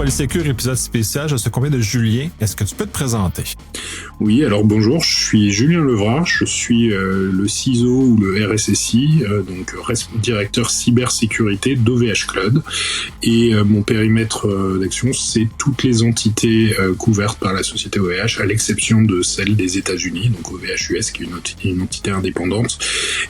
Polysécure, épisode spécial. Je suis accompagné de Julien. Est-ce que tu peux te présenter? Oui, alors bonjour, je suis Julien Levrard, je suis le CISO ou le RSSI, donc directeur cybersécurité d'OVH Cloud. Et mon périmètre d'action, c'est toutes les entités couvertes par la société OVH, à l'exception de celle des États-Unis, donc OVH US, qui est une entité indépendante.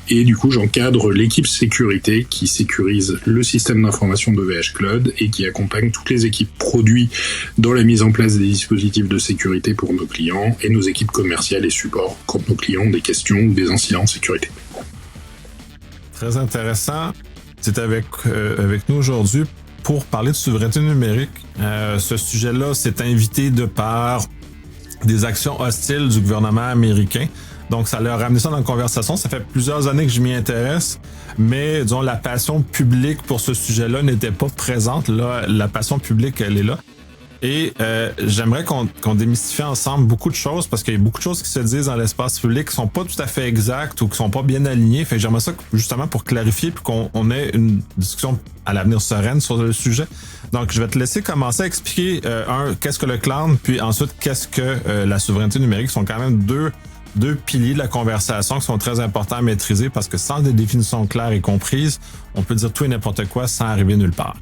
Et du coup, j'encadre l'équipe sécurité qui sécurise le système d'information d'OVH Cloud et qui accompagne toutes les équipes produits dans la mise en place des dispositifs de sécurité pour nos clients et nos équipes commerciales et support quand nos clients ont des questions ou des incidents de sécurité. Très intéressant. C'est avec nous aujourd'hui pour parler de souveraineté numérique. Ce sujet-là s'est invité de par des actions hostiles du gouvernement américain. Donc, ça leur a ramené ça dans la conversation. Ça fait plusieurs années que je m'y intéresse, mais disons, la passion publique pour ce sujet-là n'était pas présente. Là, la passion publique, elle est là. Et j'aimerais qu'on démystifie ensemble beaucoup de choses, parce qu'il y a beaucoup de choses qui se disent dans l'espace public qui sont pas tout à fait exactes ou qui sont pas bien alignées. Fait que j'aimerais ça justement pour clarifier puis qu'on ait une discussion à l'avenir sereine sur le sujet. Donc, je vais te laisser commencer à expliquer, qu'est-ce que le cloud, puis ensuite, qu'est-ce que la souveraineté numérique. Ce sont quand même deux piliers de la conversation qui sont très importants à maîtriser, parce que sans des définitions claires et comprises, on peut dire tout et n'importe quoi sans arriver nulle part.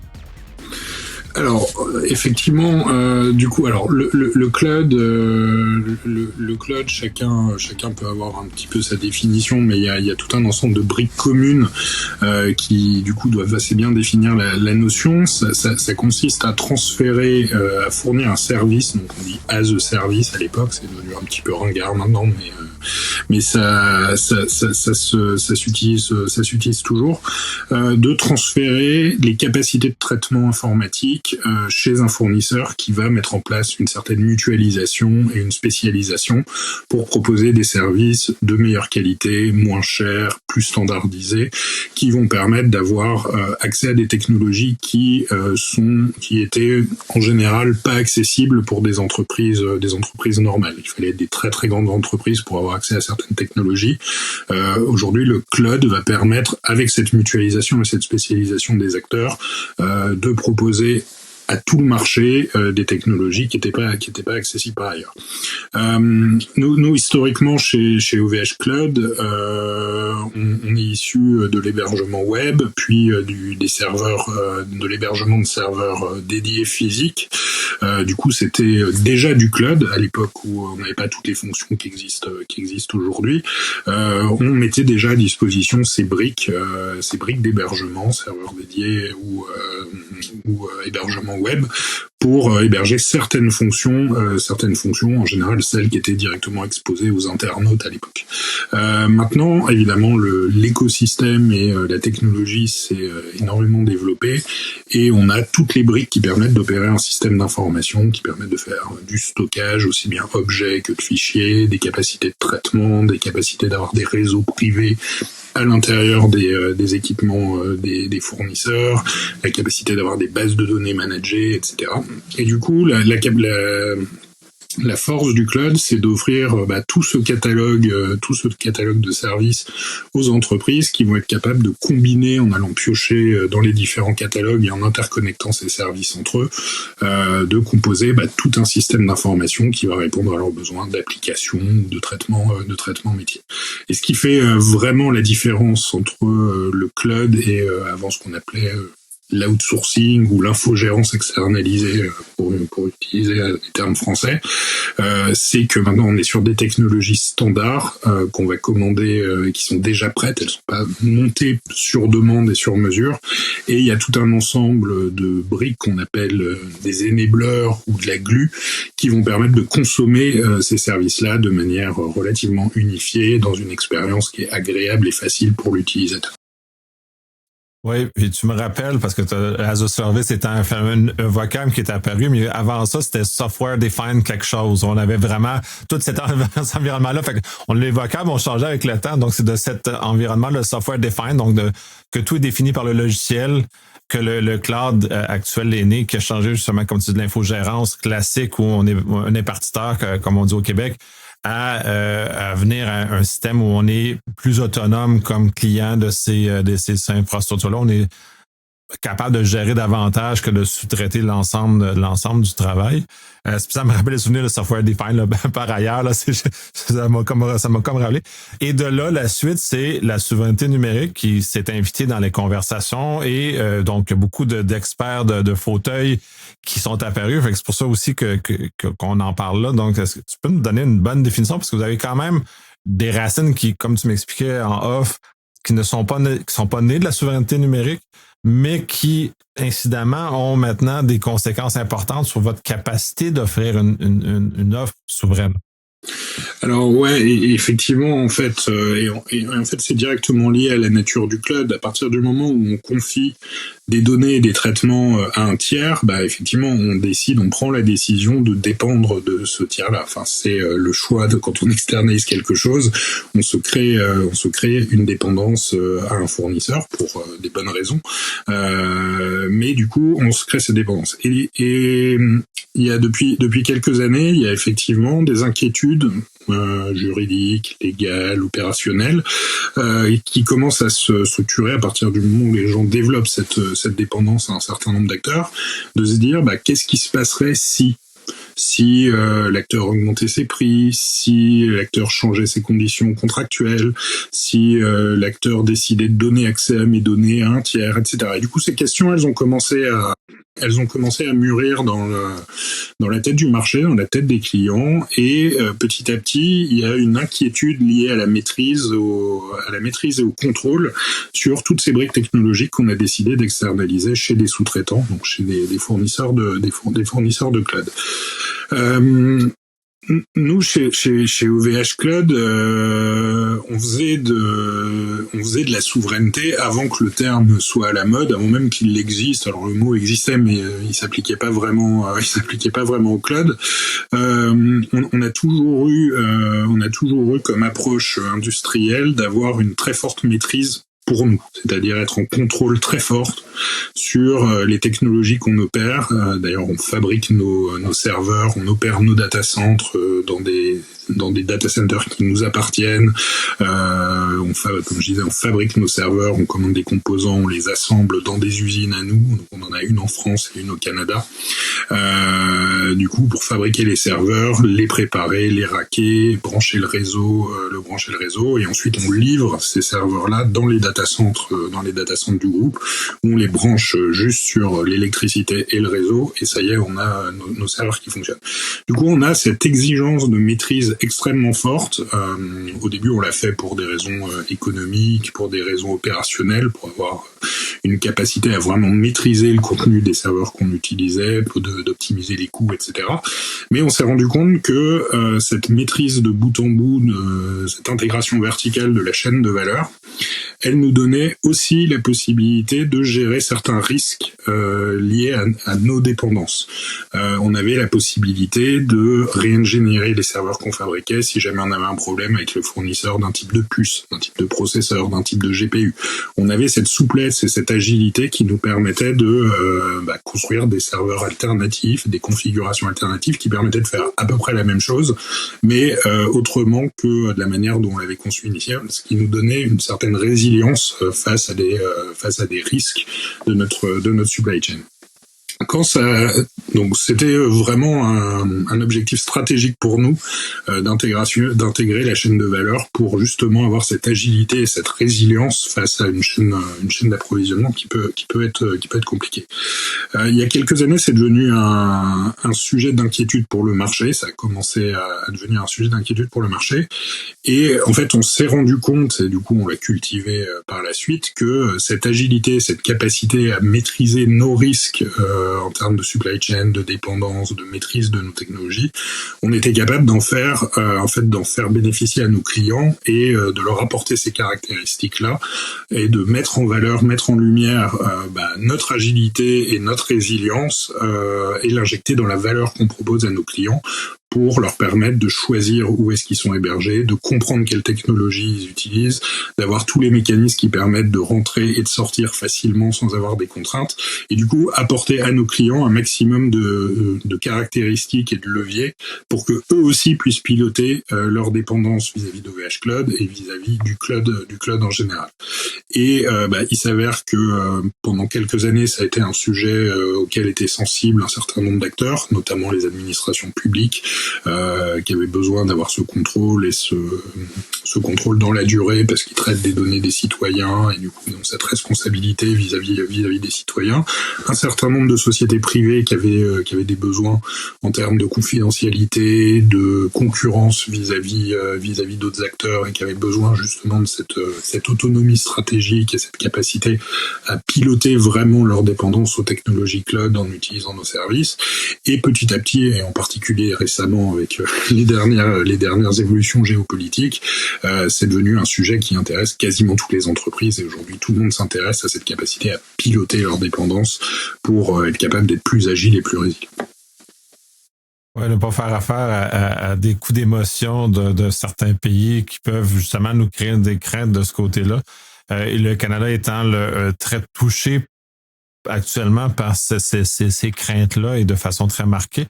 Alors effectivement, du coup, alors le cloud, le cloud, chacun peut avoir un petit peu sa définition, mais il y a tout un ensemble de briques communes qui du coup doivent assez bien définir la notion. Ça consiste à transférer, à fournir un service, donc on dit as a service à l'époque, c'est devenu un petit peu ringard maintenant, mais ça s'utilise toujours, de transférer les capacités de traitement informatique chez un fournisseur qui va mettre en place une certaine mutualisation et une spécialisation pour proposer des services de meilleure qualité, moins chers, plus standardisés, qui vont permettre d'avoir accès à des technologies qui étaient en général pas accessibles pour des entreprises normales. Il fallait être des très très grandes entreprises pour avoir accès à certaines technologies. Aujourd'hui, le cloud va permettre, avec cette mutualisation et cette spécialisation des acteurs, de proposer à tout le marché des technologies qui étaient pas accessibles par ailleurs. Nous historiquement chez OVH Cloud, on est issu de l'hébergement web, puis des serveurs, de l'hébergement de serveurs dédiés physiques. Du coup, c'était déjà du cloud à l'époque où on n'avait pas toutes les fonctions qui existent aujourd'hui. On mettait déjà à disposition ces briques d'hébergement, serveurs dédiés ou hébergement web, pour héberger certaines fonctions, en général celles qui étaient directement exposées aux internautes à l'époque. Maintenant, évidemment, l'écosystème et la technologie s'est énormément développé, et on a toutes les briques qui permettent d'opérer un système d'information, qui permettent de faire du stockage, aussi bien objets que de fichiers, des capacités de traitement, des capacités d'avoir des réseaux privés à l'intérieur des équipements des fournisseurs, la capacité d'avoir des bases de données managées, etc. Et du coup, la force du cloud, c'est d'offrir tout ce catalogue de services aux entreprises qui vont être capables de combiner, en allant piocher dans les différents catalogues et en interconnectant ces services entre eux, de composer tout un système d'information qui va répondre à leurs besoins d'application, de traitement métier. Et ce qui fait vraiment la différence entre le cloud et avant ce qu'on appelait l'outsourcing ou l'infogérance externalisée, pour utiliser les termes français, c'est que maintenant on est sur des technologies standards qu'on va commander et qui sont déjà prêtes, elles sont pas montées sur demande et sur mesure, et il y a tout un ensemble de briques qu'on appelle des enablers ou de la glue qui vont permettre de consommer ces services-là de manière relativement unifiée dans une expérience qui est agréable et facile pour l'utilisateur. Oui, puis tu me rappelles, parce que as a service était un vocable qui est apparu, mais avant ça, c'était software defined quelque chose. On avait vraiment tout cet environnement-là. Fait qu'on les vocables ont changé avec le temps. Donc, c'est de cet environnement, le software defined, donc que tout est défini par le logiciel, que le cloud actuel est né, qui a changé justement, comme tu dis, de l'infogérance classique où on est un répartiteur, comme on dit au Québec, à venir à un système où on est plus autonome comme client de ces infrastructures-là. On est capable de gérer davantage que de sous-traiter l'ensemble du travail. Ça me rappelle les souvenirs de Software Defined là, par ailleurs. Là, ça m'a comme rappelé. Et de là, la suite, c'est la souveraineté numérique qui s'est invitée dans les conversations et donc beaucoup d'experts de fauteuils qui sont apparus. Fait que c'est pour ça aussi qu'on en parle là. Donc, est-ce que tu peux nous donner une bonne définition? Parce que vous avez quand même des racines qui, comme tu m'expliquais en off, qui sont pas nées de la souveraineté numérique, mais qui, incidemment, ont maintenant des conséquences importantes sur votre capacité d'offrir une offre souveraine. Alors ouais, effectivement, en fait, en fait, c'est directement lié à la nature du cloud. À partir du moment où on confie des données et des traitements à un tiers, bah effectivement, on prend la décision de dépendre de ce tiers-là. Enfin, c'est le choix de quand on externalise quelque chose, on se crée une dépendance à un fournisseur pour des bonnes raisons. Mais du coup, on se crée cette dépendance. Et il y a depuis quelques années, il y a effectivement des inquiétudes juridiques, légales, opérationnelles, qui commencent à se structurer à partir du moment où les gens développent cette dépendance à un certain nombre d'acteurs, de se dire qu'est-ce qui se passerait si l'acteur augmentait ses prix, si l'acteur changeait ses conditions contractuelles, si l'acteur décidait de donner accès à mes données à un tiers, etc. Et du coup, ces questions, elles ont commencé à mûrir dans la tête du marché, dans la tête des clients, et petit à petit, il y a une inquiétude liée à la maîtrise et au contrôle sur toutes ces briques technologiques qu'on a décidé d'externaliser chez des sous-traitants, donc chez des fournisseurs de cloud. Nous, chez OVH Cloud, on faisait de la souveraineté avant que le terme soit à la mode, avant même qu'il existe. Alors le mot existait, mais il s'appliquait pas vraiment au cloud. On a toujours eu comme approche industrielle d'avoir une très forte maîtrise pour nous, c'est-à-dire être en contrôle très fort sur les technologies qu'on opère. D'ailleurs, on fabrique nos serveurs, on opère nos data centers dans des data centers qui nous appartiennent. Comme je disais, on fabrique nos serveurs, on commande des composants, on les assemble dans des usines à nous. Donc on en a une en France et une au Canada. Du coup, pour fabriquer les serveurs, les préparer, les racker, brancher le réseau, et ensuite on livre ces serveurs-là dans les data centers du groupe, où on les branche juste sur l'électricité et le réseau, et ça y est, on a nos serveurs qui fonctionnent. Du coup, on a cette exigence de maîtrise extrêmement forte. Au début, on l'a fait pour des raisons économiques, pour des raisons opérationnelles, pour avoir une capacité à vraiment maîtriser le contenu des serveurs qu'on utilisait, d'optimiser les coûts, etc. Mais on s'est rendu compte que cette maîtrise de bout en bout, cette intégration verticale de la chaîne de valeur, elle nous donnait aussi la possibilité de gérer certains risques liés à nos dépendances. On avait la possibilité de réingénierer les serveurs qu'on fabriquait si jamais on avait un problème avec le fournisseur d'un type de puce, d'un type de processeur, d'un type de GPU. On avait cette souplesse et cette agilité qui nous permettait de construire des serveurs alternatifs, des configurations alternatives qui permettaient de faire à peu près la même chose, mais autrement que de la manière dont on l'avait conçu initialement, ce qui nous donnait une certaine résilience face à des risques de notre supply chain. Donc c'était vraiment un objectif stratégique pour nous d'intégrer la chaîne de valeur pour justement avoir cette agilité et cette résilience face à une chaîne d'approvisionnement qui peut être compliquée. Il y a quelques années, c'est devenu un sujet d'inquiétude pour le marché. Ça a commencé à devenir un sujet d'inquiétude pour le marché. Et en fait, on s'est rendu compte, et du coup on l'a cultivé par la suite, que cette agilité, cette capacité à maîtriser nos risques en termes de supply chain, de dépendance, de maîtrise de nos technologies, on était capable d'en faire bénéficier à nos clients et de leur apporter ces caractéristiques-là et de mettre en valeur, mettre en lumière notre agilité et notre résilience et l'injecter dans la valeur qu'on propose à nos clients pour leur permettre de choisir où est-ce qu'ils sont hébergés, de comprendre quelle technologie ils utilisent, d'avoir tous les mécanismes qui permettent de rentrer et de sortir facilement sans avoir des contraintes, et du coup apporter à nos clients un maximum de caractéristiques et de leviers pour que eux aussi puissent piloter leur dépendance vis-à-vis d'OVH Cloud et vis-à-vis du cloud en général. Et il s'avère que pendant quelques années, ça a été un sujet auquel étaient sensibles un certain nombre d'acteurs, notamment les administrations publiques, qui avaient besoin d'avoir ce contrôle et ce contrôle dans la durée parce qu'ils traitent des données des citoyens et du coup ils ont cette responsabilité vis-à-vis des citoyens. Un certain nombre de sociétés privées qui avaient des besoins en termes de confidentialité, de concurrence vis-à-vis d'autres acteurs et qui avaient besoin justement de cette autonomie stratégique et cette capacité à piloter vraiment leur dépendance aux technologies cloud en utilisant nos services. Et petit à petit, et en particulier récemment avec les dernières évolutions géopolitiques, c'est devenu un sujet qui intéresse quasiment toutes les entreprises et aujourd'hui tout le monde s'intéresse à cette capacité à piloter leur dépendance pour être capable d'être plus agile et plus résilient. Ouais, ne pas faire affaire à des coups d'émotion de certains pays qui peuvent justement nous créer des craintes de ce côté-là. Et le Canada étant très touché actuellement par ces craintes-là et de façon très marquée.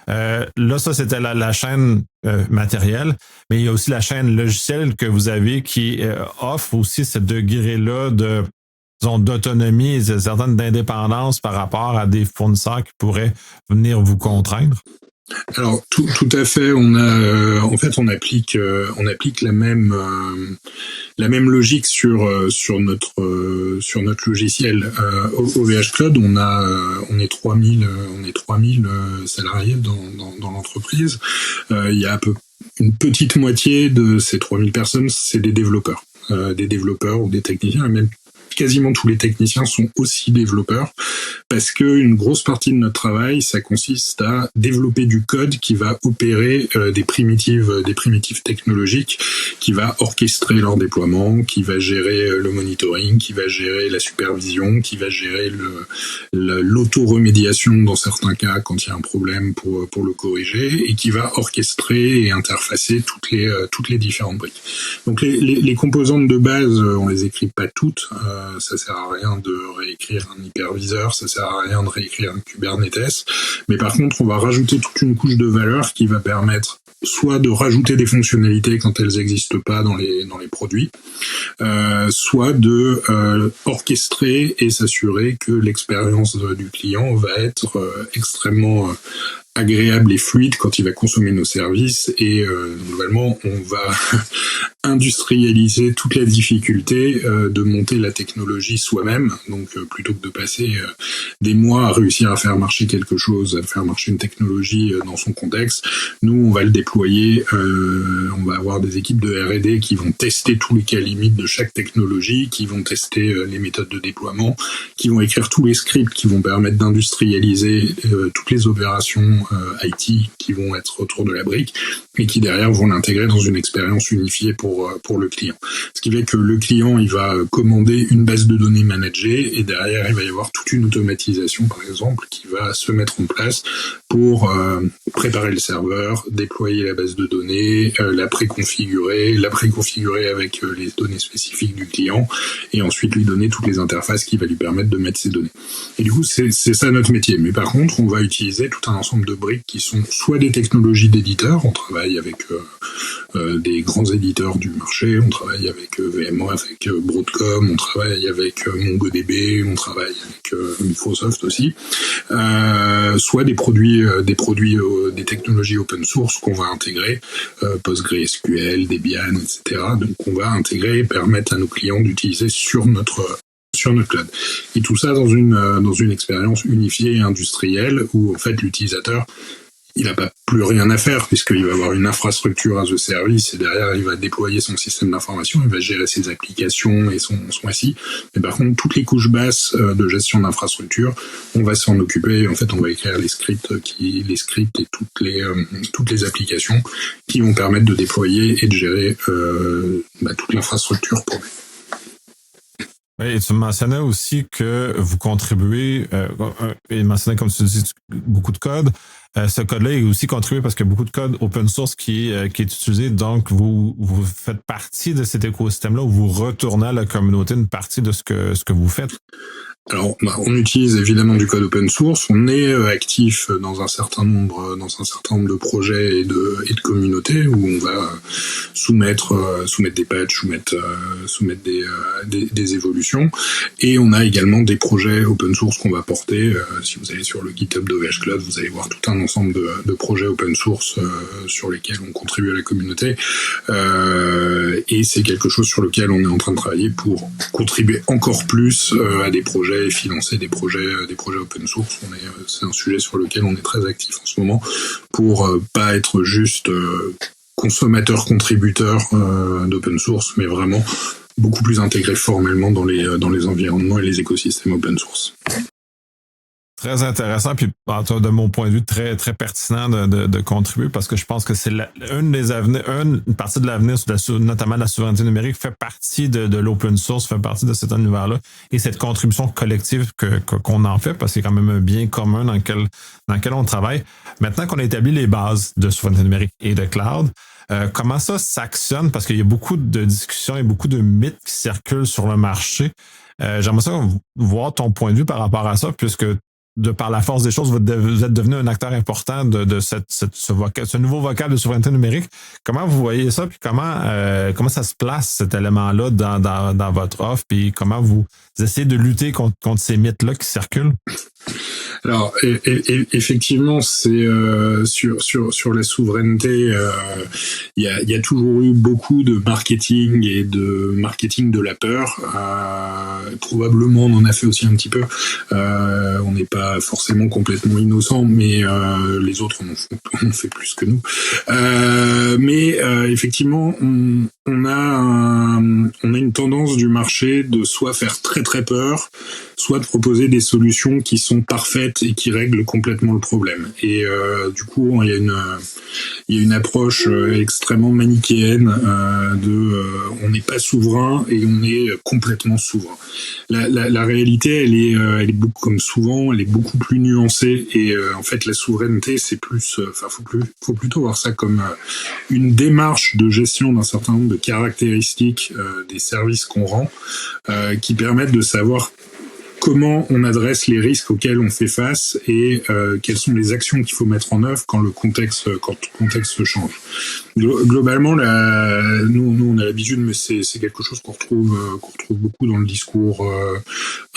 Là, ça, c'était la chaîne matérielle, mais il y a aussi la chaîne logicielle que vous avez qui offre aussi ce degré-là d'autonomie et certaine d'indépendance par rapport à des fournisseurs qui pourraient venir vous contraindre. Alors tout à fait, on applique la même logique sur notre logiciel. OVH Cloud, on est 3000 salariés dans l'entreprise. Il y a une petite moitié de ces 3000 personnes, c'est des développeurs ou des techniciens, même quasiment tous les techniciens sont aussi développeurs parce que une grosse partie de notre travail, ça consiste à développer du code qui va opérer des primitives technologiques, qui va orchestrer leur déploiement, qui va gérer le monitoring, qui va gérer la supervision, qui va gérer l'auto-remédiation dans certains cas quand il y a un problème pour le corriger, et qui va orchestrer et interfacer toutes les différentes briques. Donc les composantes de base, on les écrit pas toutes. Ça sert à rien de réécrire un hyperviseur, ça sert à rien de réécrire un Kubernetes, mais par contre on va rajouter toute une couche de valeur qui va permettre soit de rajouter des fonctionnalités quand elles n'existent pas dans les produits, soit de orchestrer et s'assurer que l'expérience du client va être extrêmement agréable et fluide quand il va consommer nos services, et globalement on va industrialiser toute la difficulté de monter la technologie soi-même. Donc plutôt que de passer des mois à réussir à faire marcher quelque chose, à faire marcher une technologie dans son contexte, nous on va le déployer, on va avoir des équipes de R&D qui vont tester tous les cas limites de chaque technologie, qui vont tester les méthodes de déploiement, qui vont écrire tous les scripts qui vont permettre d'industrialiser toutes les opérations IT qui vont être autour de la brique, et qui derrière vont l'intégrer dans une expérience unifiée pour le client. Ce qui fait que le client, il va commander une base de données managée, et derrière il va y avoir toute une automatisation par exemple qui va se mettre en place pour préparer le serveur, déployer la base de données, la préconfigurer avec les données spécifiques du client, et ensuite lui donner toutes les interfaces qui va lui permettre de mettre ses données. Et du coup c'est ça notre métier. Mais par contre on va utiliser tout un ensemble de briques qui sont soit des technologies d'éditeurs, on travaille avec des grands éditeurs du marché, on travaille avec VMware, avec Broadcom, on travaille avec MongoDB, on travaille avec Microsoft aussi, soit des technologies open source qu'on va intégrer, PostgreSQL, Debian, etc. Donc on va intégrer et permettre à nos clients d'utiliser sur notre cloud. Et tout ça dans une expérience unifiée et industrielle où en fait l'utilisateur, il n'a pas plus rien à faire puisqu'il va avoir une infrastructure as a service, et derrière il va déployer son système d'information, il va gérer ses applications et son SI. Mais par contre toutes les couches basses de gestion d'infrastructure, on va s'en occuper. En fait on va écrire les scripts et toutes les applications qui vont permettre de déployer et de gérer toute l'infrastructure pour lui. Et tu mentionnais aussi que vous contribuez, et mentionnais, comme tu dis, beaucoup de code. Ce code-là est aussi contribué parce qu'il y a beaucoup de code open source qui est utilisé. Donc, vous faites partie de cet écosystème-là où vous retournez à la communauté une partie de ce que vous faites. Alors, on utilise évidemment du code open source. On est actif dans un certain nombre de projets et de communautés où on va soumettre des patchs, soumettre des évolutions. Et on a également des projets open source qu'on va porter. Si vous allez sur le GitHub d'OVH Cloud, vous allez voir tout un ensemble de projets open source sur lesquels on contribue à la communauté. Et c'est quelque chose sur lequel on est en train de travailler pour contribuer encore plus à des projets et financer des projets open source. C'est un sujet sur lequel on est très actif en ce moment pour pas être juste consommateur-contributeur d'open source, mais vraiment beaucoup plus intégré formellement dans les environnements et les écosystèmes open source. Très intéressant, puis de mon point de vue, très, très pertinent de contribuer parce que je pense que c'est une partie de l'avenir, notamment la souveraineté numérique, fait partie de l'open source, fait partie de cet univers-là et cette contribution collective qu'on en fait parce que c'est quand même un bien commun dans lequel on travaille. Maintenant qu'on a établi les bases de souveraineté numérique et de cloud, comment ça s'actionne? Parce qu'il y a beaucoup de discussions et beaucoup de mythes qui circulent sur le marché. J'aimerais ça voir ton point de vue par rapport à ça, puisque de par la force des choses, vous êtes devenu un acteur important de ce nouveau vocal de souveraineté numérique. Comment vous voyez ça, puis comment ça se place, cet élément-là, dans votre offre, puis comment vous essayez de lutter contre ces mythes-là qui circulent? Alors, effectivement, c'est sur la souveraineté, il y a toujours eu beaucoup de marketing et de marketing de la peur. Probablement, on en a fait aussi un petit peu. On n'est pas forcément complètement innocent, mais les autres en ont fait plus que nous. Mais effectivement, on a une tendance du marché de soit faire très très peur, soit de proposer des solutions qui sont parfaites et qui règlent complètement le problème. Et du coup, il y a une approche extrêmement manichéenne on n'est pas souverain et on est complètement souverain. La réalité, elle est beaucoup, comme souvent, elle est beaucoup plus nuancée. Et en fait, la souveraineté, c'est plus, faut plutôt voir ça comme une démarche de gestion d'un certain nombre de caractéristiques des services qu'on rend, qui permettent de savoir comment on adresse les risques auxquels on fait face et quelles sont les actions qu'il faut mettre en œuvre quand le contexte change. Globalement, nous on a l'habitude, mais c'est quelque chose qu'on retrouve beaucoup dans le discours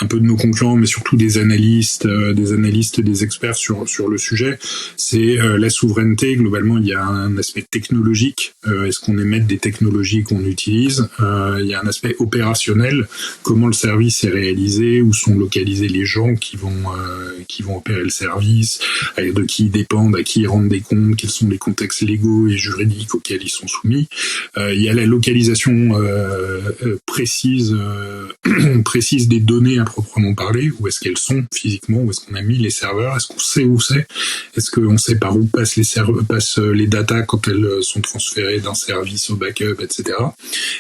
un peu de nos concurrents, mais surtout des analystes et des experts sur le sujet. C'est la souveraineté. Globalement, il y a un aspect technologique. Est-ce qu'on émet des technologies qu'on utilise? Il y a un aspect opérationnel. Comment le service est réalisé? Où sont localisés les gens qui vont opérer le service? De qui ils dépendent? À qui ils rendent des comptes? Quels sont les contextes légaux et juridiques auxquels ils sont soumis? Il y a la localisation précise des données à proprement parler. Où est-ce qu'elles sont physiquement? Où est-ce qu'on a mis les serveurs? Est-ce qu'on sait où c'est? Est-ce qu'on sait par où passent les datas quand elles sont transférées d'un service au backup, etc.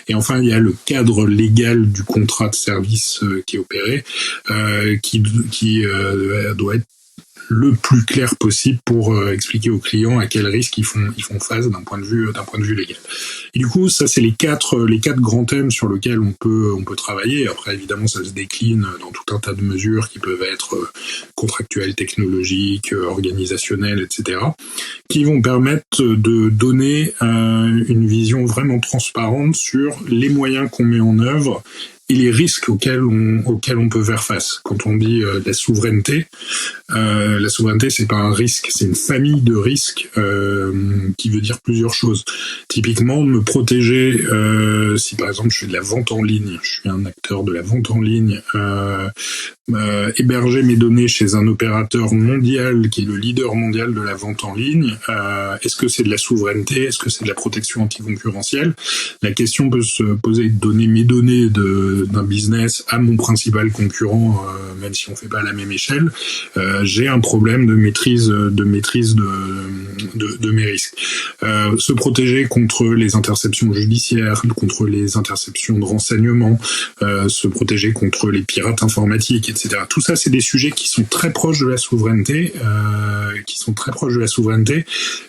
Et enfin, il y a le cadre légal du contrat de service qui est opéré, qui doit être le plus clair possible pour expliquer aux clients à quel risque ils font face d'un point de vue légal. Et du coup, ça c'est les quatre grands thèmes sur lesquels on peut travailler. Après, évidemment, ça se décline dans tout un tas de mesures qui peuvent être contractuelles, technologiques, organisationnelles, etc., qui vont permettre de donner une vision vraiment transparente sur les moyens qu'on met en œuvre et les risques auxquels on peut faire face. Quand on dit la souveraineté c'est pas un risque, c'est une famille de risques qui veut dire plusieurs choses. Typiquement, me protéger si par exemple je fais de la vente en ligne, je suis un acteur de la vente en ligne, héberger mes données chez un opérateur mondial qui est le leader mondial de la vente en ligne, est-ce que c'est de la souveraineté? Est-ce que c'est de la protection anticoncurrentielle? La question peut se poser de donner mes données d'un business à mon principal concurrent, même si on fait pas à la même échelle, j'ai un problème de maîtrise de mes risques. Se protéger contre les interceptions judiciaires, contre les interceptions de renseignements, se protéger contre les pirates informatiques, etc. Tout ça, c'est des sujets qui sont très proches de la souveraineté,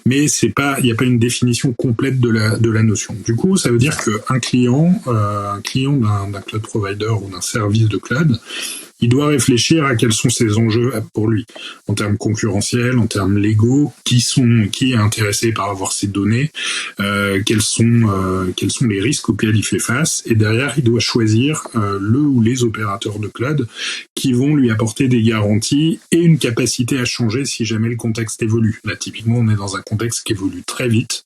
mais il n'y a pas une définition complète de la notion. Du coup, ça veut dire qu'un client d'un cloud provider ou d'un service de cloud, il doit réfléchir à quels sont ses enjeux pour lui, en termes concurrentiels, en termes légaux, qui est intéressé par avoir ces données, quels sont les risques auxquels il fait face, et derrière, il doit choisir le ou les opérateurs de cloud qui vont lui apporter des garanties et une capacité à changer si jamais le contexte évolue. Là, typiquement, on est dans un contexte qui évolue très vite.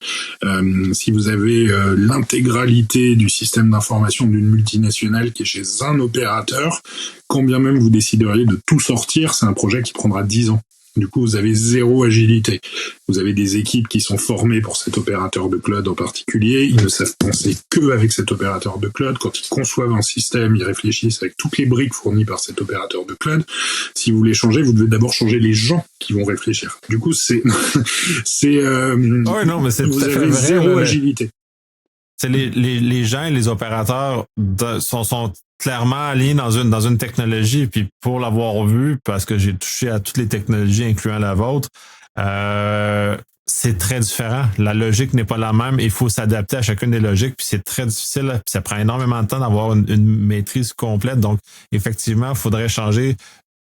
Si vous avez l'intégralité du système d'information d'une multinationale qui est chez un opérateur, quand bien même vous décideriez de tout sortir, c'est un projet qui prendra 10 ans. Du coup, vous avez zéro agilité. Vous avez des équipes qui sont formées pour cet opérateur de cloud en particulier. Ils ne savent penser que avec cet opérateur de cloud. Quand ils conçoivent un système, ils réfléchissent avec toutes les briques fournies par cet opérateur de cloud. Si vous voulez changer, vous devez d'abord changer les gens qui vont réfléchir. Du coup, vous avez zéro agilité. C'est les gens et les opérateurs sont clairement alignés dans une technologie. Puis pour l'avoir vu, parce que j'ai touché à toutes les technologies, incluant la vôtre, c'est très différent. La logique n'est pas la même. Il faut s'adapter à chacune des logiques. Puis c'est très difficile. Puis ça prend énormément de temps d'avoir une maîtrise complète. Donc, effectivement, il faudrait changer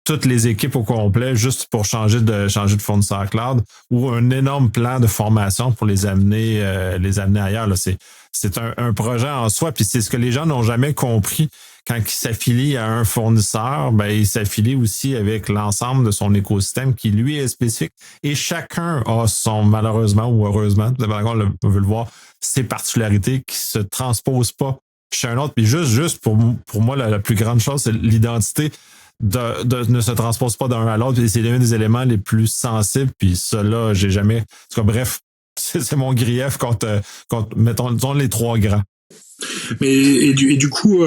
toutes les équipes au complet juste pour changer de fournisseur cloud ou un énorme plan de formation pour les amener ailleurs. Là, c'est un projet en soi. Puis c'est ce que les gens n'ont jamais compris. Quand ils s'affilient à un fournisseur, ben, ils s'affilient aussi avec l'ensemble de son écosystème qui, lui, est spécifique. Et chacun a malheureusement ou heureusement, on veut le voir, ses particularités qui se transposent pas chez un autre. Puis juste pour moi, la plus grande chose, c'est l'identité ne se transpose pas d'un à l'autre. Et c'est l'un des éléments les plus sensibles. Puis ça, là, j'ai jamais... Bref, c'est mon grief contre mettons les trois grands. Mais du coup,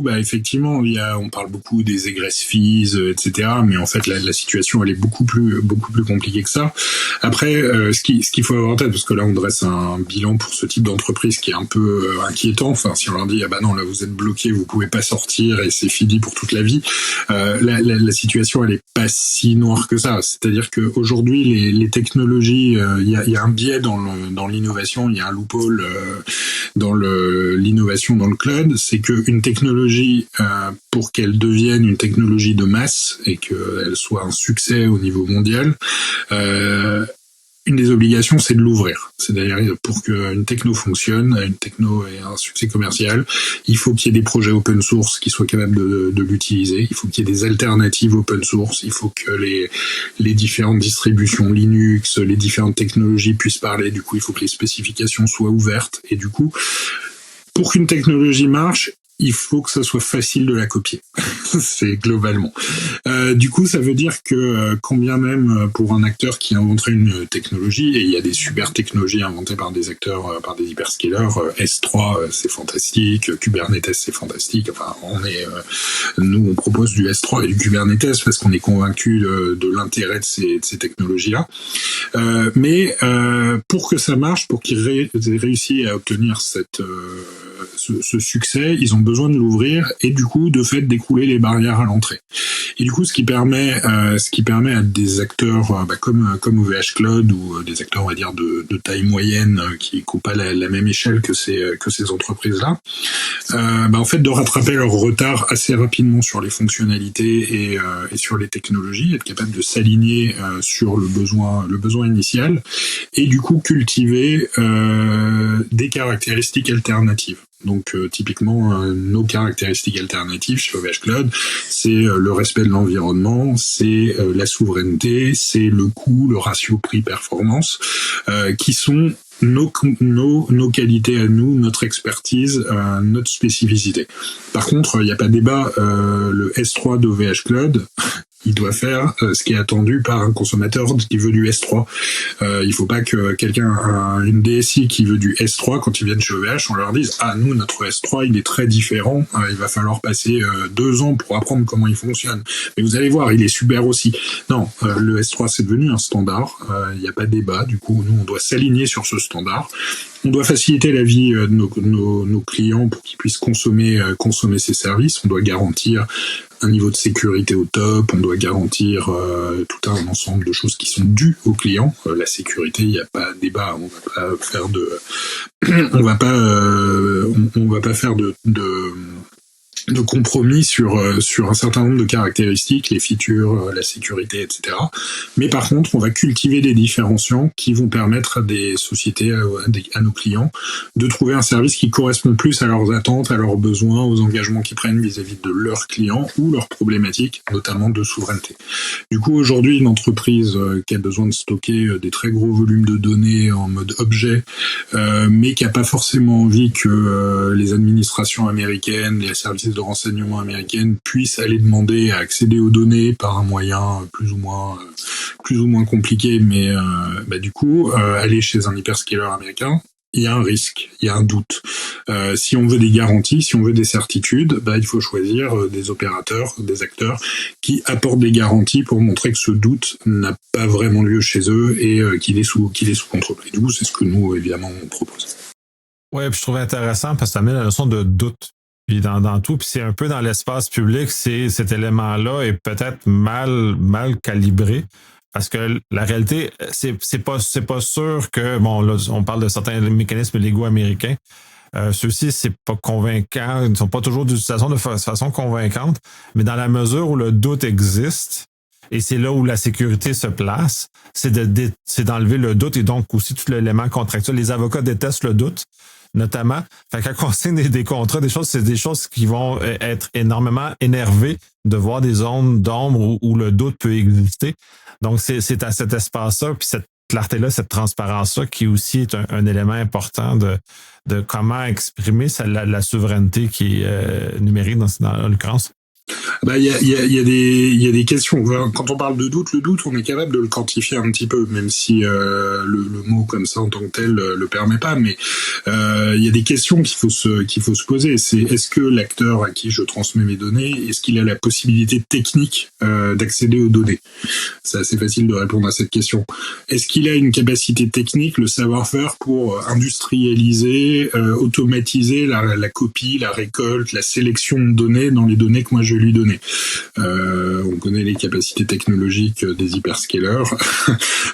bah effectivement, on parle beaucoup des egress fees, etc. Mais en fait, la situation elle est beaucoup plus compliquée que ça. Après, ce qu'il faut avoir en tête, parce que là on dresse un bilan pour ce type d'entreprise qui est un peu inquiétant. Enfin, si on leur dit ah bah non là vous êtes bloqué, vous pouvez pas sortir et c'est fini pour toute la vie. La situation elle est pas si noire que ça. C'est-à-dire que aujourd'hui les technologies, il y a un biais dans l'innovation, il y a un loophole dans l'innovation dans le cloud, c'est qu'une technologie, pour qu'elle devienne une technologie de masse et qu'elle soit un succès au niveau mondial, une des obligations, c'est de l'ouvrir. C'est-à-dire, pour qu'une techno fonctionne, une techno ait un succès commercial, il faut qu'il y ait des projets open source qui soient capables de l'utiliser. Il faut qu'il y ait des alternatives open source. Il faut que les différentes distributions Linux, les différentes technologies puissent parler. Du coup, il faut que les spécifications soient ouvertes. Et du coup, pour qu'une technologie marche, il faut que ça soit facile de la copier. C'est globalement. Du coup, ça veut dire que quand bien même pour un acteur qui inventerait une technologie, et il y a des super technologies inventées par des acteurs, par des hyperscalers, S3 c'est fantastique, Kubernetes c'est fantastique. Enfin, nous on propose du S3 et du Kubernetes parce qu'on est convaincu de l'intérêt de ces technologies-là. Mais pour que ça marche, pour qu'ils réussissent à obtenir ce succès, ils ont besoin de l'ouvrir et du coup de fait d'écrouler les barrières à l'entrée. Et du coup ce qui permet à des acteurs comme OVH Cloud ou des acteurs on va dire de taille moyenne qui n'ont pas la même échelle que ces entreprises-là, en fait de rattraper leur retard assez rapidement sur les fonctionnalités et sur les technologies, être capable de s'aligner sur le besoin initial et du coup cultiver des caractéristiques alternatives. Donc typiquement nos caractéristiques alternatives chez OVH Cloud, c'est le respect de l'environnement, c'est la souveraineté, c'est le coût, le ratio prix-performance, qui sont nos qualités à nous, notre expertise, notre spécificité. Par contre, il n'y a pas débat, le S3 d'OVH Cloud, Il doit faire ce qui est attendu par un consommateur qui veut du S3. Il faut pas que une DSI qui veut du S3, quand ils viennent chez OVH, on leur dise « Ah, nous, notre S3, il est très différent. Il va falloir passer 2 ans pour apprendre comment il fonctionne. Mais vous allez voir, il est super aussi. » Non, le S3, c'est devenu un standard. Il n'y a pas de débat. Du coup, nous, on doit s'aligner sur ce standard. On doit faciliter la vie de nos clients pour qu'ils puissent consommer ces services. On doit garantir un niveau de sécurité au top. On doit garantir tout un ensemble de choses qui sont dues aux clients. La sécurité, il n'y a pas de débat. On va pas faire on va pas faire de compromis sur un certain nombre de caractéristiques, les features, la sécurité, etc. Mais par contre, on va cultiver des différenciants qui vont permettre à des sociétés, à nos clients, de trouver un service qui correspond plus à leurs attentes, à leurs besoins, aux engagements qu'ils prennent vis-à-vis de leurs clients ou leurs problématiques, notamment de souveraineté. Du coup, aujourd'hui, une entreprise qui a besoin de stocker des très gros volumes de données en mode objet, mais qui n'a pas forcément envie que les administrations américaines, les services de renseignement américaines puissent aller demander à accéder aux données par un moyen plus ou moins compliqué, mais du coup, aller chez un hyperscaler américain, il y a un risque, il y a un doute. Si on veut des garanties, si on veut des certitudes, il faut choisir des opérateurs, des acteurs qui apportent des garanties pour montrer que ce doute n'a pas vraiment lieu chez eux et qu'il est sous contrôle. Et du coup, c'est ce que nous, évidemment, on propose. Ouais, puis je trouvais intéressant parce que ça met la notion de doute. Puis dans tout, puis c'est un peu dans l'espace public, cet élément-là est peut-être mal calibré. Parce que la réalité, c'est pas sûr que, bon, là, on parle de certains mécanismes légaux américains. Ceux-ci, c'est pas convaincant, ils ne sont pas toujours d'utilisation de façon convaincante, mais dans la mesure où le doute existe, et c'est là où la sécurité se place, c'est d'enlever le doute et donc aussi tout l'élément contractuel. Les avocats détestent le doute, notamment. Fait quand on signe des contrats, c'est des choses qui vont être énormément énervées de voir des zones d'ombre où le doute peut exister. Donc, c'est à cet espace-là, puis cette clarté-là, cette transparence-là, qui aussi est un élément important de comment exprimer la souveraineté qui est numérique dans l'occurrence. Il y a des questions. Quand on parle de doute, le doute, on est capable de le quantifier un petit peu, même si le mot comme ça en tant que tel le permet pas. Mais il y a des questions qu'il faut se poser. C'est est-ce que l'acteur à qui je transmets mes données, est-ce qu'il a la possibilité technique d'accéder aux données? C'est assez facile de répondre à cette question. Est-ce qu'il a une capacité technique, le savoir-faire pour industrialiser, automatiser la copie, la récolte, la sélection de données dans les données que moi je lui donner. On connaît les capacités technologiques des hyperscalers.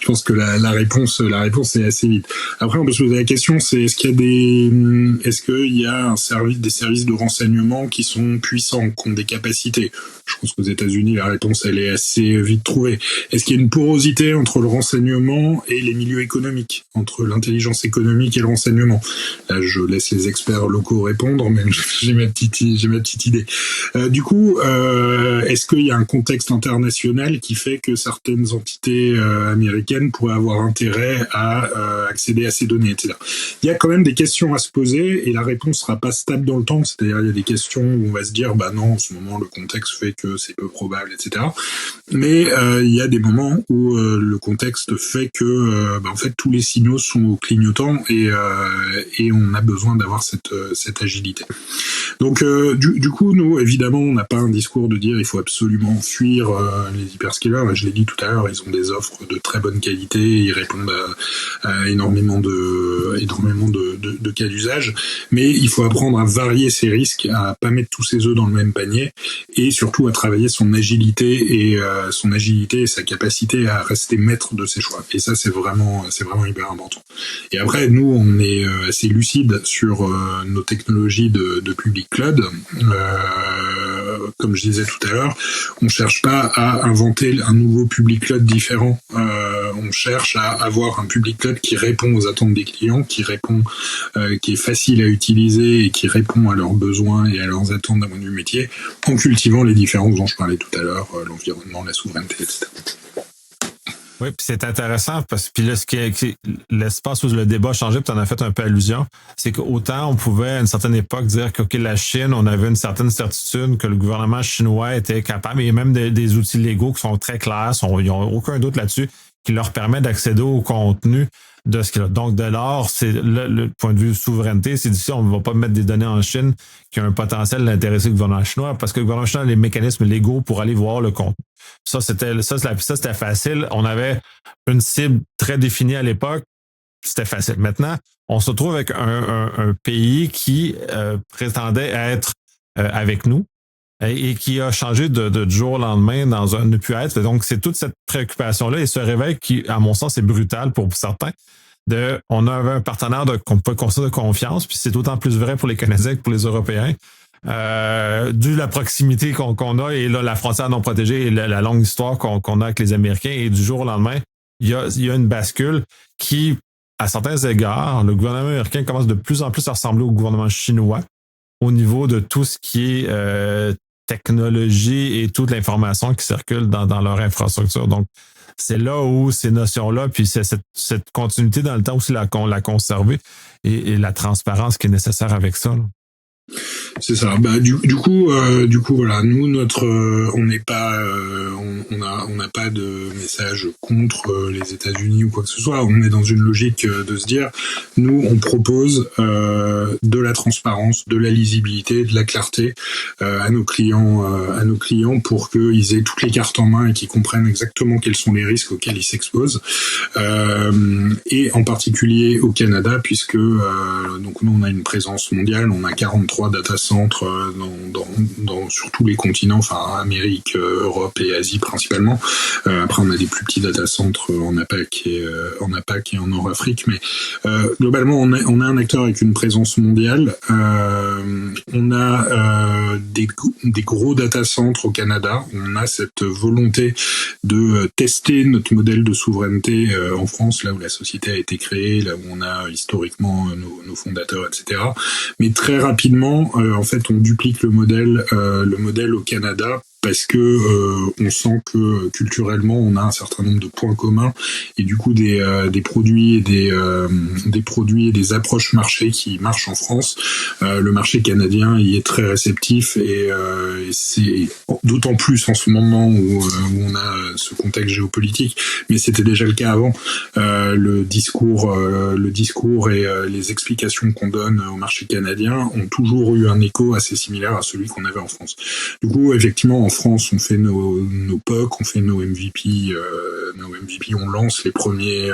Je pense que la réponse est assez vite. Après, on peut se poser la question, c'est est-ce qu'il y a des services de renseignement qui sont puissants, qui ont des capacités? Je pense qu'aux États-Unis, la réponse, elle est assez vite trouvée. Est-ce qu'il y a une porosité entre le renseignement et les milieux économiques, entre l'intelligence économique et le renseignement? Là, je laisse les experts locaux répondre, mais j'ai ma petite idée. Du coup, est-ce qu'il y a un contexte international qui fait que certaines entités américaines pourraient avoir intérêt à accéder à ces données, etc. Il y a quand même des questions à se poser et la réponse sera pas stable dans le temps. C'est-à-dire, il y a des questions où on va se dire, non, en ce moment, le contexte fait que c'est peu probable, etc. Mais il y a des moments où le contexte fait que, en fait, tous les signaux sont clignotants et on a besoin d'avoir cette agilité. Donc, du coup, nous, évidemment, on n'a pas un discours de dire il faut absolument fuir les hyperscalers. Je l'ai dit tout à l'heure, ils ont des offres de très bonne qualité, ils répondent à énormément de cas d'usage, mais il faut apprendre à varier ses risques, à pas mettre tous ses œufs dans le même panier, et surtout à travailler son agilité et sa capacité à rester maître de ses choix. Et ça, c'est vraiment hyper important. Et après, nous, on est assez lucide sur nos technologies de public cloud. Comme je disais tout à l'heure, on cherche pas à inventer un nouveau public cloud différent. On cherche à avoir un public cloud qui répond aux attentes des clients, qui est facile à utiliser et qui répond à leurs besoins et à leurs attentes d'un point de vue métier, en cultivant les différences dont je parlais tout à l'heure, l'environnement, la souveraineté, etc. Oui, puis c'est intéressant parce que puis là, l'espace où le débat a changé, puis tu en as fait un peu allusion, c'est qu'autant on pouvait à une certaine époque dire que okay, la Chine, on avait une certaine certitude que le gouvernement chinois était capable, et même des outils légaux qui sont très clairs, ils n'ont aucun doute là-dessus, qui leur permet d'accéder au contenu de ce qu'il a. Donc, de lors, c'est le point de vue souveraineté, c'est d'ici, on ne va pas mettre des données en Chine qui ont un potentiel d'intéresser le gouvernement chinois parce que le gouvernement chinois a les mécanismes légaux pour aller voir le contenu. Ça, c'était facile. On avait une cible très définie à l'époque. C'était facile. Maintenant, on se retrouve avec un pays qui prétendait être avec nous et qui a changé de jour au lendemain dans un ne plus être. Donc, c'est toute cette préoccupation-là et ce réveil qui, à mon sens, est brutal pour certains. On avait un partenaire qu'on peut considérer de confiance, puis c'est d'autant plus vrai pour les Canadiens que pour les Européens. Dû la proximité qu'on a et là, la frontière non protégée et la longue histoire qu'on a avec les Américains, et du jour au lendemain, il y a une bascule qui, à certains égards, le gouvernement américain commence de plus en plus à ressembler au gouvernement chinois au niveau de tout ce qui est technologie et toute l'information qui circule dans leur infrastructure. Donc, c'est là où ces notions-là, puis c'est cette continuité dans le temps aussi l'a conserver et la transparence qui est nécessaire avec ça. Là. C'est ça. Bah du coup voilà, nous on n'est pas on n'a pas de message contre les États-Unis ou quoi que ce soit. On est dans une logique de se dire nous on propose de la transparence, de la lisibilité, de la clarté à nos clients pour qu'ils aient toutes les cartes en main et qu'ils comprennent exactement quels sont les risques auxquels ils s'exposent. Et en particulier au Canada puisque donc nous on a une présence mondiale, on a 43 data centres sur tous les continents, enfin Amérique, Europe et Asie principalement. Après on a des plus petits data centres en APAC et en Nord-Afrique, mais globalement on a un acteur avec une présence mondiale. On a des gros data centres au Canada. On a cette volonté de tester notre modèle de souveraineté en France, là où la société a été créée, là où on a historiquement nos fondateurs, etc. Mais très rapidement, en fait, on duplique le modèle au Canada parce que on sent que culturellement on a un certain nombre de points communs et du coup des produits et des produits et des approches marché qui marchent en France. Le marché canadien y est très réceptif et c'est d'autant plus en ce moment où on a ce contexte géopolitique, mais c'était déjà le cas avant. Le discours et les explications qu'on donne au marché canadien ont toujours eu un écho assez similaire à celui qu'on avait en France. Du coup, effectivement, en France, on fait nos POC, on fait nos MVP, on lance les premiers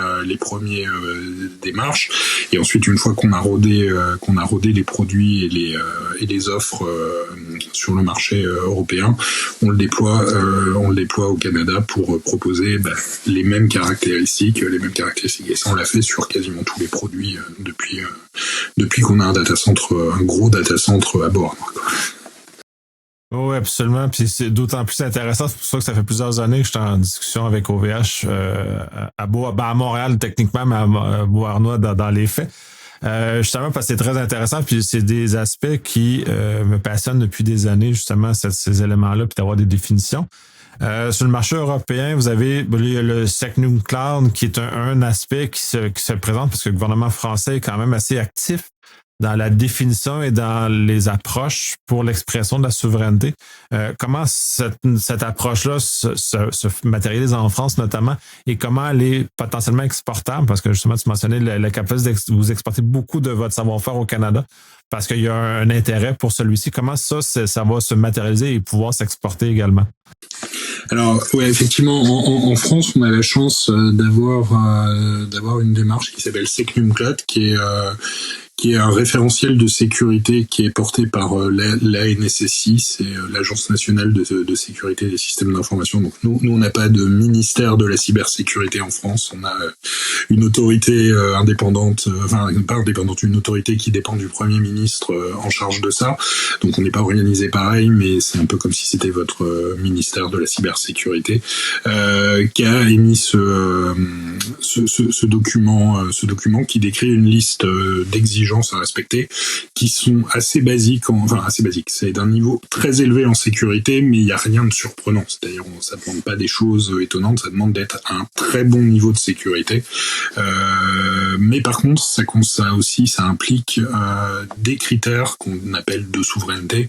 démarches, et ensuite une fois qu'on a rodé les produits et les offres sur le marché européen, on le déploie au Canada pour proposer les mêmes caractéristiques. Et ça, on l'a fait sur quasiment tous les produits depuis qu'on a un gros data center à bord. Oui, absolument. Puis c'est d'autant plus intéressant. C'est pour ça que ça fait plusieurs années que je suis en discussion avec OVH à Montréal, techniquement, mais à Beauharnois dans les faits. Justement parce que c'est très intéressant, puis c'est des aspects qui me passionnent depuis des années, justement, ces éléments-là, puis d'avoir des définitions. Sur le marché européen, vous avez le Secnum Cloud, qui est un aspect qui se présente parce que le gouvernement français est quand même assez actif dans la définition et dans les approches pour l'expression de la souveraineté. Comment cette approche-là se matérialise en France notamment et comment elle est potentiellement exportable? Parce que justement, tu mentionnais la capacité de vous exporter beaucoup de votre savoir-faire au Canada parce qu'il y a un intérêt pour celui-ci. Comment ça va se matérialiser et pouvoir s'exporter également? Alors, ouais, effectivement, en France, on a la chance d'avoir une démarche qui s'appelle Secnum Cloud, qui est un référentiel de sécurité qui est porté par l'ANSSI, c'est l'Agence nationale de sécurité des systèmes d'information. Donc nous on n'a pas de ministère de la cybersécurité en France, on a une autorité une autorité qui dépend du Premier ministre en charge de ça. Donc on n'est pas organisé pareil, mais c'est un peu comme si c'était votre ministère de la cybersécurité qui a émis ce document qui décrit une liste d'exigences exigences à respecter, qui sont assez basiques, c'est d'un niveau très élevé en sécurité, mais il n'y a rien de surprenant. C'est-à-dire, ça ne demande pas des choses étonnantes, ça demande d'être à un très bon niveau de sécurité. Mais par contre, ça implique des critères qu'on appelle de souveraineté,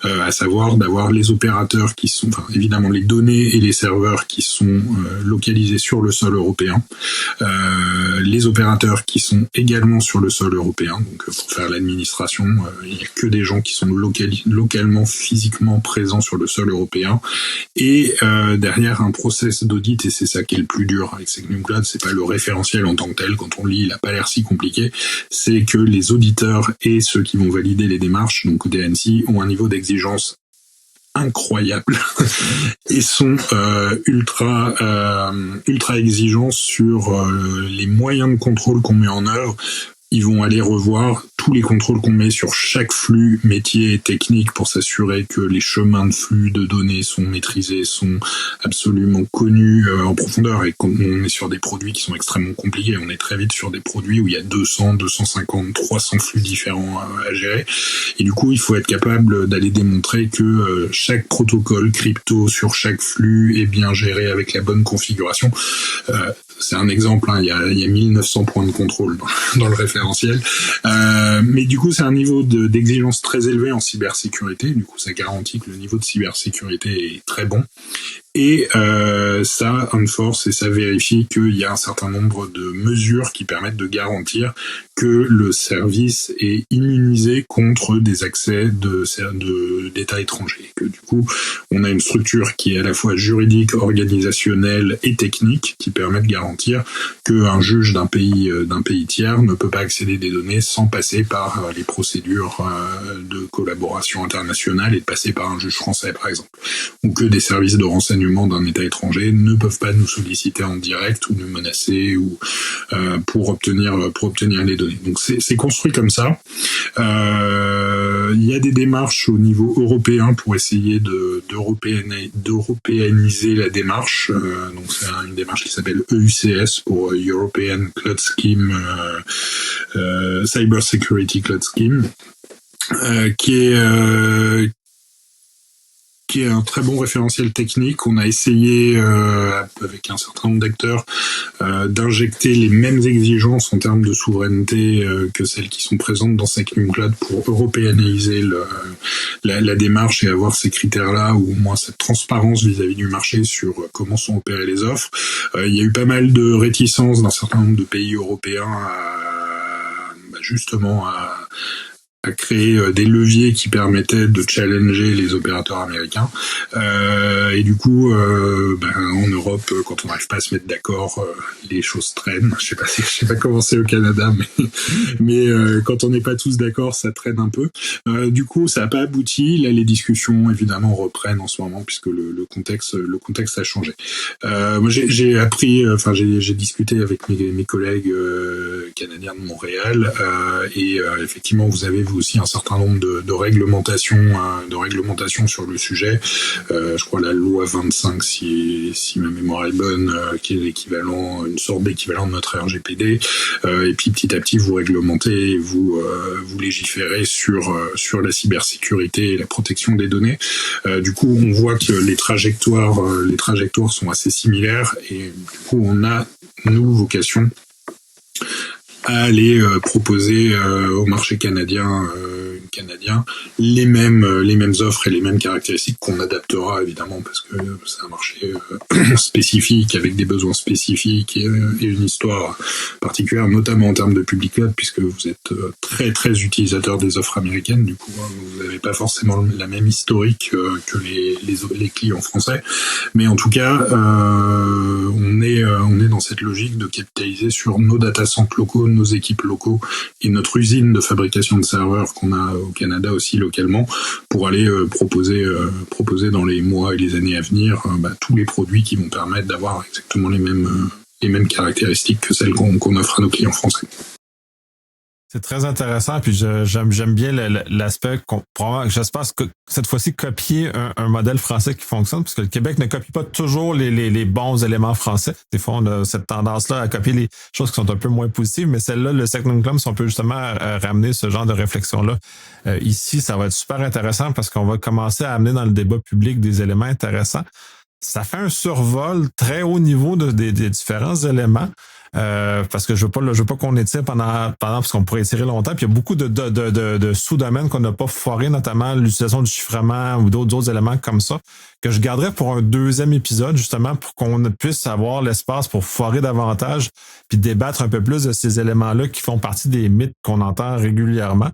à savoir d'avoir les opérateurs qui sont, évidemment les données et les serveurs qui sont localisés sur le sol européen, les opérateurs qui sont également sur le sol européen, donc pour faire l'administration, il n'y a que des gens qui sont localement, physiquement présents sur le sol européen, et derrière un process d'audit, et c'est ça qui est le plus dur avec SecNumCloud, c'est pas le référentiel en tant que tel, quand on lit, il n'a pas l'air si compliqué, c'est que les auditeurs et ceux qui vont valider les démarches, donc côté ANSSI, ont un niveau d'exigence incroyable et sont ultra exigeants sur les moyens de contrôle qu'on met en œuvre. Ils vont aller revoir tous les contrôles qu'on met sur chaque flux métier et technique pour s'assurer que les chemins de flux de données sont maîtrisés, sont absolument connus en profondeur. Et quand on est sur des produits qui sont extrêmement compliqués, on est très vite sur des produits où il y a 200, 250, 300 flux différents à gérer. Et du coup, il faut être capable d'aller démontrer que chaque protocole crypto sur chaque flux est bien géré avec la bonne configuration. C'est un exemple, il y a 1900 points de contrôle dans le référentiel. Mais du coup, c'est un niveau d'exigence très élevé en cybersécurité. Du coup, ça garantit que le niveau de cybersécurité est très bon. Et ça enforce et ça vérifie qu'il y a un certain nombre de mesures qui permettent de garantir que le service est immunisé contre des accès d'États étrangers. Que du coup, on a une structure qui est à la fois juridique, organisationnelle et technique qui permet de garantir qu'un juge d'un pays tiers ne peut pas accéder des données sans passer par les procédures de collaboration internationale et de passer par un juge français, par exemple. Ou que des services de renseignement d'un État étranger ne peuvent pas nous solliciter en direct ou nous menacer ou pour obtenir les données. Donc c'est construit comme ça. Il y a des démarches au niveau européen pour essayer d'européaniser la démarche. Donc c'est une démarche qui s'appelle EUCS pour European Cloud Scheme, Cyber Security Cloud Scheme, qui est un très bon référentiel technique. On a essayé, avec un certain nombre d'acteurs, d'injecter les mêmes exigences en termes de souveraineté que celles qui sont présentes dans SecNumCloud pour européaniser la démarche et avoir ces critères-là, ou au moins cette transparence vis-à-vis du marché sur comment sont opérées les offres. Il y a eu pas mal de réticences d'un certain nombre de pays européens justement à créer des leviers qui permettaient de challenger les opérateurs américains. Et du coup, en Europe, quand on n'arrive pas à se mettre d'accord, les choses traînent. Je sais pas comment c'est au Canada, mais quand on n'est pas tous d'accord, ça traîne un peu. Du coup, ça n'a pas abouti. Là, les discussions, évidemment, reprennent en ce moment puisque le contexte a changé. Moi, j'ai discuté avec mes collègues canadiens de Montréal, et effectivement, vous avez aussi un certain nombre de réglementations sur le sujet. Je crois la loi 25, si ma mémoire est bonne, qui est l'équivalent, une sorte d'équivalent de notre RGPD. Et puis petit à petit, vous réglementez, et vous légiférez sur la cybersécurité et la protection des données. Du coup, on voit que les trajectoires sont assez similaires, et du coup, on a vocation à aller proposer au marché canadien les mêmes offres et les mêmes caractéristiques qu'on adaptera évidemment parce que c'est un marché spécifique avec des besoins spécifiques et une histoire particulière, notamment en termes de public cloud, puisque vous êtes très très utilisateur des offres américaines. Du coup, vous n'avez pas forcément la même historique que les clients français, mais en tout cas, on est dans cette logique de capitaliser sur nos data centers locaux, nos équipes locaux et notre usine de fabrication de serveurs qu'on a au Canada aussi localement pour aller proposer dans les mois et les années à venir tous les produits qui vont permettre d'avoir exactement les mêmes caractéristiques que celles qu'on offre à nos clients français. C'est très intéressant, puis j'aime bien l'aspect j'espère que cette fois-ci copier un modèle français qui fonctionne, parce que le Québec ne copie pas toujours les bons éléments français. Des fois, on a cette tendance-là à copier les choses qui sont un peu moins positives, mais celle-là, le Second Club, si on peut justement ramener ce genre de réflexion-là ici, ça va être super intéressant parce qu'on va commencer à amener dans le débat public des éléments intéressants. Ça fait un survol très haut niveau des différents éléments. Parce que je veux pas qu'on étire pendant parce qu'on pourrait étirer longtemps. Puis il y a beaucoup de sous-domaines qu'on n'a pas foiré, notamment l'utilisation du chiffrement ou d'autres éléments comme ça, que je garderais pour un deuxième épisode, justement, pour qu'on puisse avoir l'espace pour foirer davantage puis débattre un peu plus de ces éléments-là qui font partie des mythes qu'on entend régulièrement.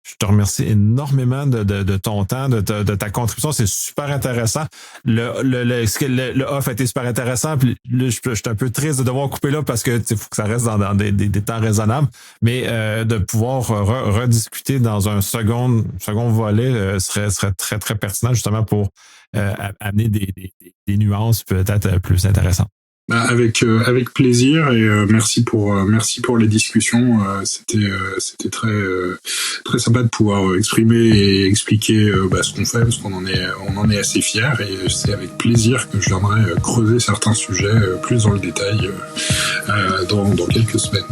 Je te remercie énormément de ton temps, de ta contribution. C'est super intéressant. Le off a été super intéressant. Puis là, je suis un peu triste de devoir couper là parce que faut que ça reste dans des temps raisonnables. Mais de pouvoir rediscuter dans un second volet serait très, très pertinent justement pour amener des nuances peut-être plus intéressantes. Avec plaisir et merci pour les discussions. C'était très sympa de pouvoir exprimer et expliquer ce qu'on fait parce qu'on en est assez fiers et c'est avec plaisir que je viendrai creuser certains sujets plus dans le détail dans quelques semaines.